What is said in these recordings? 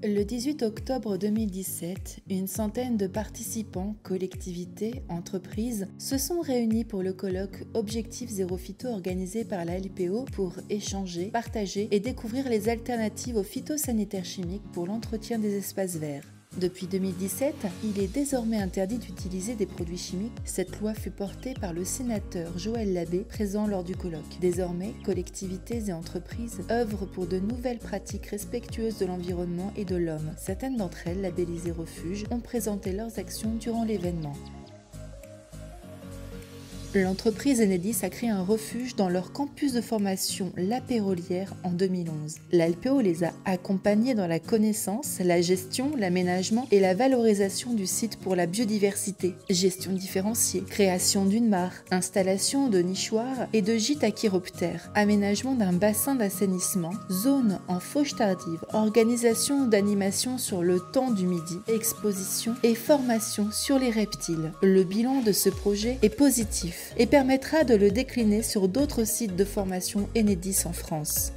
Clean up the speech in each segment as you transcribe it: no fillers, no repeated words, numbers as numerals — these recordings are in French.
Le 18 octobre 2017, une centaine de participants, collectivités, entreprises se sont réunis pour le colloque Objectif Zéro Phyto organisé par la LPO pour échanger, partager et découvrir les alternatives aux phytosanitaires chimiques pour l'entretien des espaces verts. Depuis 2017, il est désormais interdit d'utiliser des produits chimiques. Cette loi fut portée par le sénateur Joël Labbé, présent lors du colloque. Désormais, collectivités et entreprises œuvrent pour de nouvelles pratiques respectueuses de l'environnement et de l'homme. Certaines d'entre elles, labellisées refuges, ont présenté leurs actions durant l'événement. L'entreprise Enedis a créé un refuge dans leur campus de formation La Pérolière en 2011. La LPO les a accompagnés dans la connaissance, la gestion, l'aménagement et la valorisation du site pour la biodiversité, gestion différenciée, création d'une mare, installation de nichoirs et de gîtes à chiroptères, aménagement d'un bassin d'assainissement, zone en fauche tardive, organisation d'animation sur le temps du midi, exposition et formation sur les reptiles. Le bilan de ce projet est positif et permettra de le décliner sur d'autres sites de formation Enedis en France.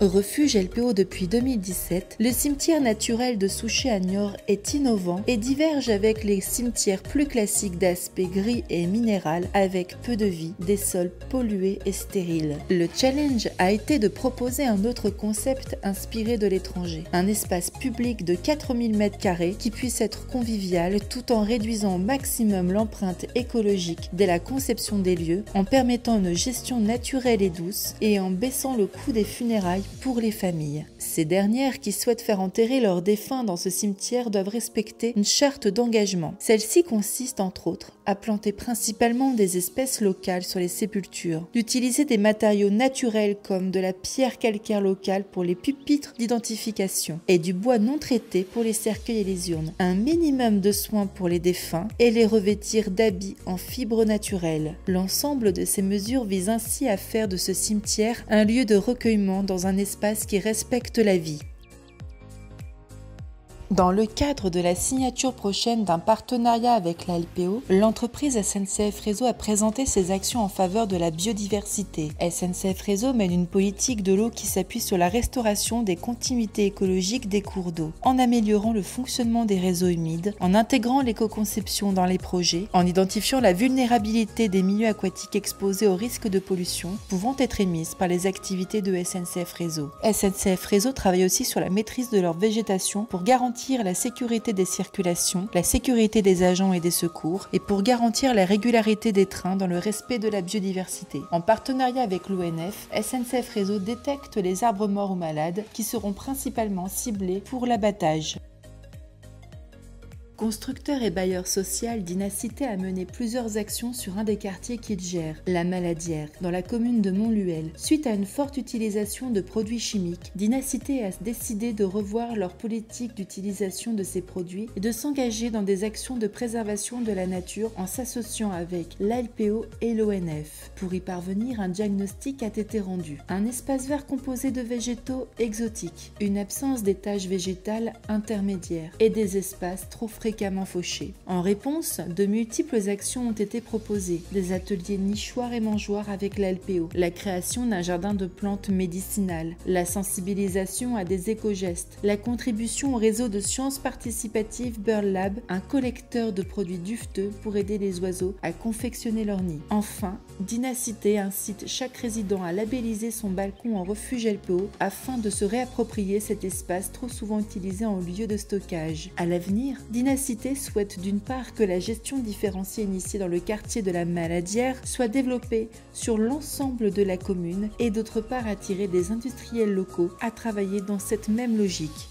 Refuge LPO depuis 2017, le cimetière naturel de Souchet à Niort est innovant et diverge avec les cimetières plus classiques d'aspect gris et minéral avec peu de vie, des sols pollués et stériles. Le challenge a été de proposer un autre concept inspiré de l'étranger, un espace public de 4000 m² qui puisse être convivial tout en réduisant au maximum l'empreinte écologique dès la conception des lieux, en permettant une gestion naturelle et douce et en baissant le coût des funérailles pour les familles. Ces dernières qui souhaitent faire enterrer leurs défunts dans ce cimetière doivent respecter une charte d'engagement. Celle-ci consiste entre autres à planter principalement des espèces locales sur les sépultures, d'utiliser des matériaux naturels comme de la pierre calcaire locale pour les pupitres d'identification et du bois non traité pour les cercueils et les urnes, un minimum de soins pour les défunts et les revêtir d'habits en fibres naturelles. L'ensemble de ces mesures vise ainsi à faire de ce cimetière un lieu de recueillement dans un espace qui respecte la vie. Dans le cadre de la signature prochaine d'un partenariat avec la LPO, l'entreprise SNCF Réseau a présenté ses actions en faveur de la biodiversité. SNCF Réseau mène une politique de l'eau qui s'appuie sur la restauration des continuités écologiques des cours d'eau, en améliorant le fonctionnement des réseaux humides, en intégrant l'éco-conception dans les projets, en identifiant la vulnérabilité des milieux aquatiques exposés aux risques de pollution pouvant être émises par les activités de SNCF Réseau. SNCF Réseau travaille aussi sur la maîtrise de leur végétation pour garantir la sécurité des circulations, la sécurité des agents et des secours, et pour garantir la régularité des trains dans le respect de la biodiversité. En partenariat avec l'ONF, SNCF Réseau détecte les arbres morts ou malades qui seront principalement ciblés pour l'abattage. Constructeur et bailleur social, Dynacité a mené plusieurs actions sur un des quartiers qu'il gère, la Maladière, dans la commune de Montluel. Suite à une forte utilisation de produits chimiques, Dynacité a décidé de revoir leur politique d'utilisation de ces produits et de s'engager dans des actions de préservation de la nature en s'associant avec l'ALPO et l'ONF. Pour y parvenir, un diagnostic a été rendu. Un espace vert composé de végétaux exotiques, une absence d'étages végétales intermédiaires et des espaces trop fréquemment fauchés. En réponse, de multiples actions ont été proposées, des ateliers nichoirs et mangeoires avec la LPO, la création d'un jardin de plantes médicinales, la sensibilisation à des éco-gestes, la contribution au réseau de sciences participatives Bird Lab, un collecteur de produits dufteux pour aider les oiseaux à confectionner leur nid. Enfin, Dynacité incite chaque résident à labelliser son balcon en refuge LPO afin de se réapproprier cet espace trop souvent utilisé en lieu de stockage. À l'avenir, Dynacité souhaite d'une part que la gestion différenciée initiée dans le quartier de la Maladière soit développée sur l'ensemble de la commune et d'autre part attirer des industriels locaux à travailler dans cette même logique.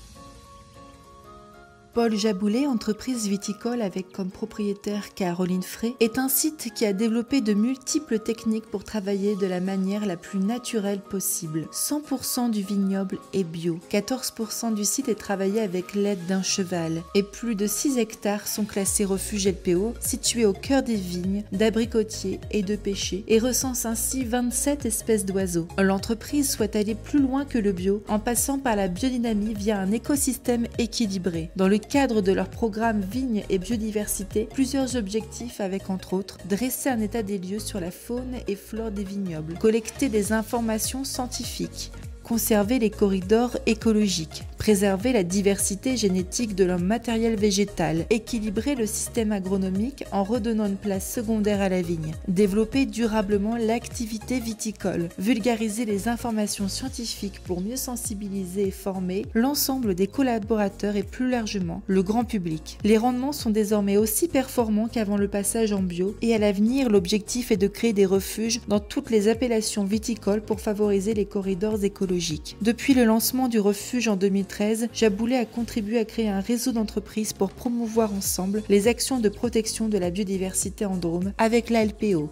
Paul Jaboulet, entreprise viticole avec comme propriétaire Caroline Frey, est un site qui a développé de multiples techniques pour travailler de la manière la plus naturelle possible. 100% du vignoble est bio, 14% du site est travaillé avec l'aide d'un cheval et plus de 6 hectares sont classés refuge LPO, situés au cœur des vignes, d'abricotiers et de pêchers et recense ainsi 27 espèces d'oiseaux. L'entreprise souhaite aller plus loin que le bio en passant par la biodynamie via un écosystème équilibré. Dans le cadre de leur programme Vignes et Biodiversité, plusieurs objectifs avec entre autres dresser un état des lieux sur la faune et flore des vignobles, collecter des informations scientifiques, conserver les corridors écologiques, préserver la diversité génétique de leur matériel végétal, équilibrer le système agronomique en redonnant une place secondaire à la vigne, développer durablement l'activité viticole, vulgariser les informations scientifiques pour mieux sensibiliser et former l'ensemble des collaborateurs et plus largement le grand public. Les rendements sont désormais aussi performants qu'avant le passage en bio et à l'avenir, l'objectif est de créer des refuges dans toutes les appellations viticoles pour favoriser les corridors écologiques. Depuis le lancement du refuge en 2013, Jaboulet a contribué à créer un réseau d'entreprises pour promouvoir ensemble les actions de protection de la biodiversité en Drôme avec la LPO.